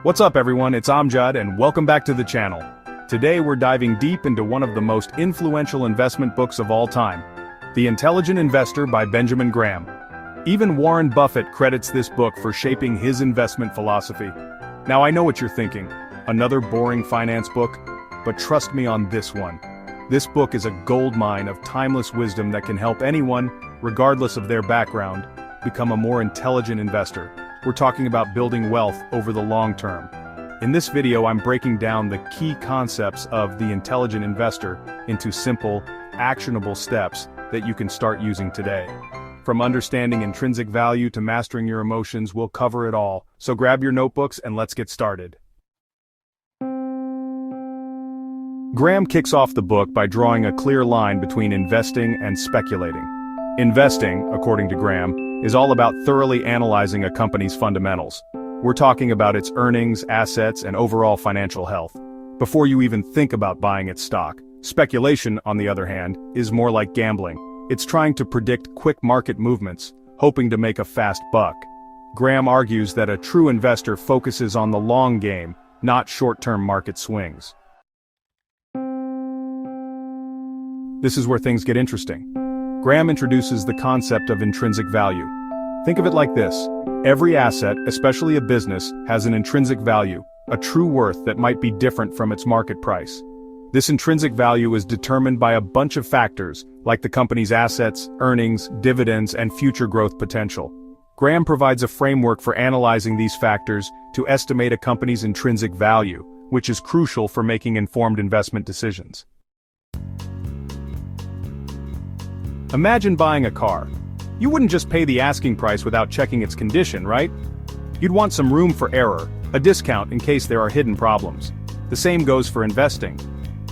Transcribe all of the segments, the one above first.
What's up everyone, it's Amjad and welcome back to the channel. Today we're diving deep into one of the most influential investment books of all time, The Intelligent Investor by Benjamin Graham. Even Warren Buffett credits this book for shaping his investment philosophy. Now I know what you're thinking, another boring finance book, but trust me on this one. This book is a goldmine of timeless wisdom that can help anyone, regardless of their background, become a more intelligent investor. We're talking about building wealth over the long term. In this video I'm breaking down the key concepts of The Intelligent Investor into simple, actionable steps that you can start using today. From understanding intrinsic value to mastering your emotions, we'll cover it all. So grab your notebooks and let's get started. Graham kicks off the book by drawing a clear line between investing and speculating. Investing, according to Graham, is all about thoroughly analyzing a company's fundamentals. We're talking about its earnings, assets, and overall financial health, before you even think about buying its stock. Speculation, on the other hand, is more like gambling. It's trying to predict quick market movements, hoping to make a fast buck. Graham argues that a true investor focuses on the long game, not short-term market swings. This is where things get interesting. Graham introduces the concept of intrinsic value. Think of it like this. Every asset, especially a business, has an intrinsic value, a true worth that might be different from its market price. This intrinsic value is determined by a bunch of factors, like the company's assets, earnings, dividends, and future growth potential. Graham provides a framework for analyzing these factors to estimate a company's intrinsic value, which is crucial for making informed investment decisions. Imagine buying a car. You wouldn't just pay the asking price without checking its condition, right? You'd want some room for error, a discount in case there are hidden problems. The same goes for investing.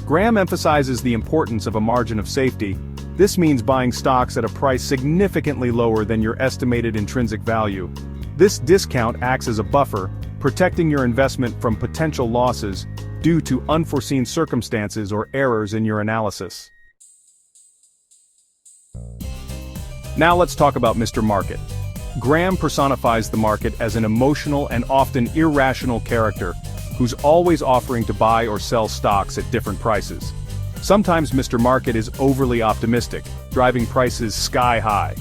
Graham emphasizes the importance of a margin of safety. This means buying stocks at a price significantly lower than your estimated intrinsic value. This discount acts as a buffer, protecting your investment from potential losses due to unforeseen circumstances or errors in your analysis. Now let's talk about Mr. Market. Graham personifies the market as an emotional and often irrational character who's always offering to buy or sell stocks at different prices. Sometimes Mr. Market is overly optimistic, driving prices sky high.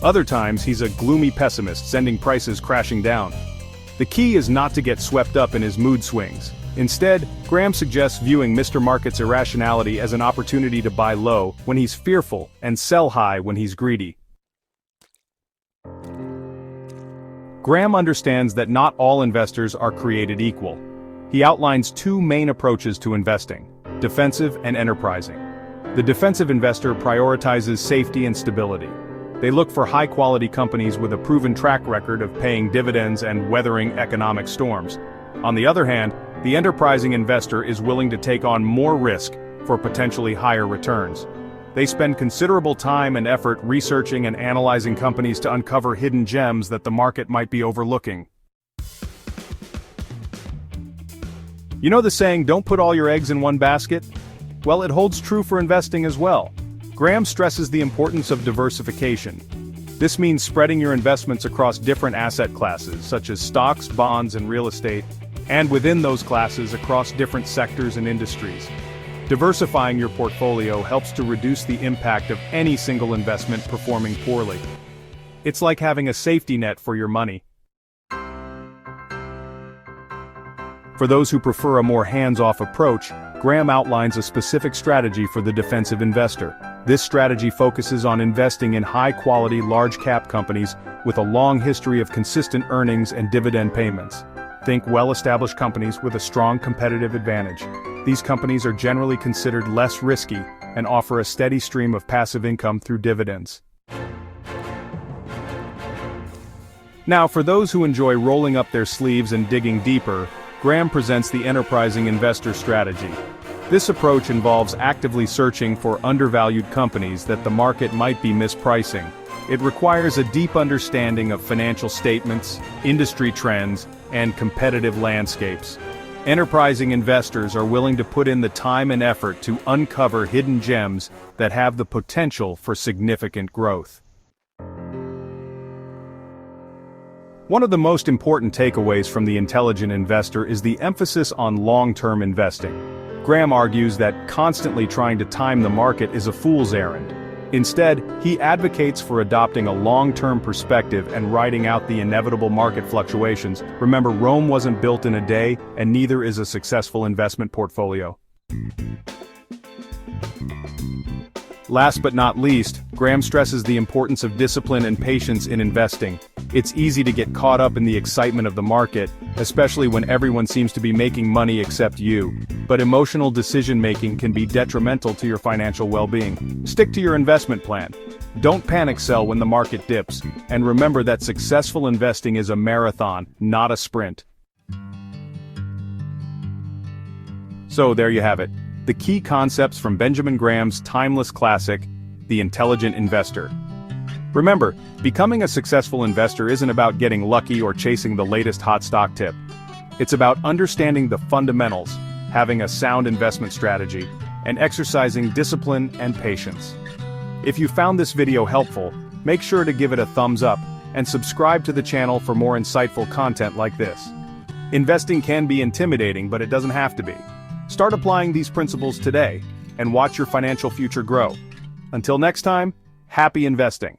Other times he's a gloomy pessimist, sending prices crashing down. The key is not to get swept up in his mood swings. Instead, Graham suggests viewing Mr. Market's irrationality as an opportunity to buy low when he's fearful and sell high when he's greedy. Graham understands that not all investors are created equal. He outlines two main approaches to investing: defensive and enterprising. The defensive investor prioritizes safety and stability. They look for high-quality companies with a proven track record of paying dividends and weathering economic storms. On the other hand, the enterprising investor is willing to take on more risk for potentially higher returns. They spend considerable time and effort researching and analyzing companies to uncover hidden gems that the market might be overlooking. You know the saying, don't put all your eggs in one basket? Well, it holds true for investing as well. Graham stresses the importance of diversification. This means spreading your investments across different asset classes, such as stocks, bonds, and real estate, and within those classes across different sectors and industries. Diversifying your portfolio helps to reduce the impact of any single investment performing poorly. It's like having a safety net for your money. For those who prefer a more hands-off approach, Graham outlines a specific strategy for the defensive investor. This strategy focuses on investing in high-quality, large-cap companies with a long history of consistent earnings and dividend payments. Think well-established companies with a strong competitive advantage. These companies are generally considered less risky and offer a steady stream of passive income through dividends. Now, for those who enjoy rolling up their sleeves and digging deeper, Graham presents the enterprising investor strategy. This approach involves actively searching for undervalued companies that the market might be mispricing. It requires a deep understanding of financial statements, industry trends, and competitive landscapes. Enterprising investors are willing to put in the time and effort to uncover hidden gems that have the potential for significant growth. One of the most important takeaways from The Intelligent Investor is the emphasis on long-term investing. Graham argues that constantly trying to time the market is a fool's errand. Instead, he advocates for adopting a long-term perspective and riding out the inevitable market fluctuations. Remember, Rome wasn't built in a day, and neither is a successful investment portfolio. Last but not least, Graham stresses the importance of discipline and patience in investing. It's easy to get caught up in the excitement of the market, especially when everyone seems to be making money except you. But emotional decision-making can be detrimental to your financial well-being. Stick to your investment plan. Don't panic sell when the market dips, and remember that successful investing is a marathon, not a sprint. So there you have it. The key concepts from Benjamin Graham's timeless classic, The Intelligent Investor. Remember, becoming a successful investor isn't about getting lucky or chasing the latest hot stock tip. It's about understanding the fundamentals, having a sound investment strategy, and exercising discipline and patience. If you found this video helpful, make sure to give it a thumbs up and subscribe to the channel for more insightful content like this. Investing can be intimidating, but it doesn't have to be. Start applying these principles today, and watch your financial future grow. Until next time, happy investing.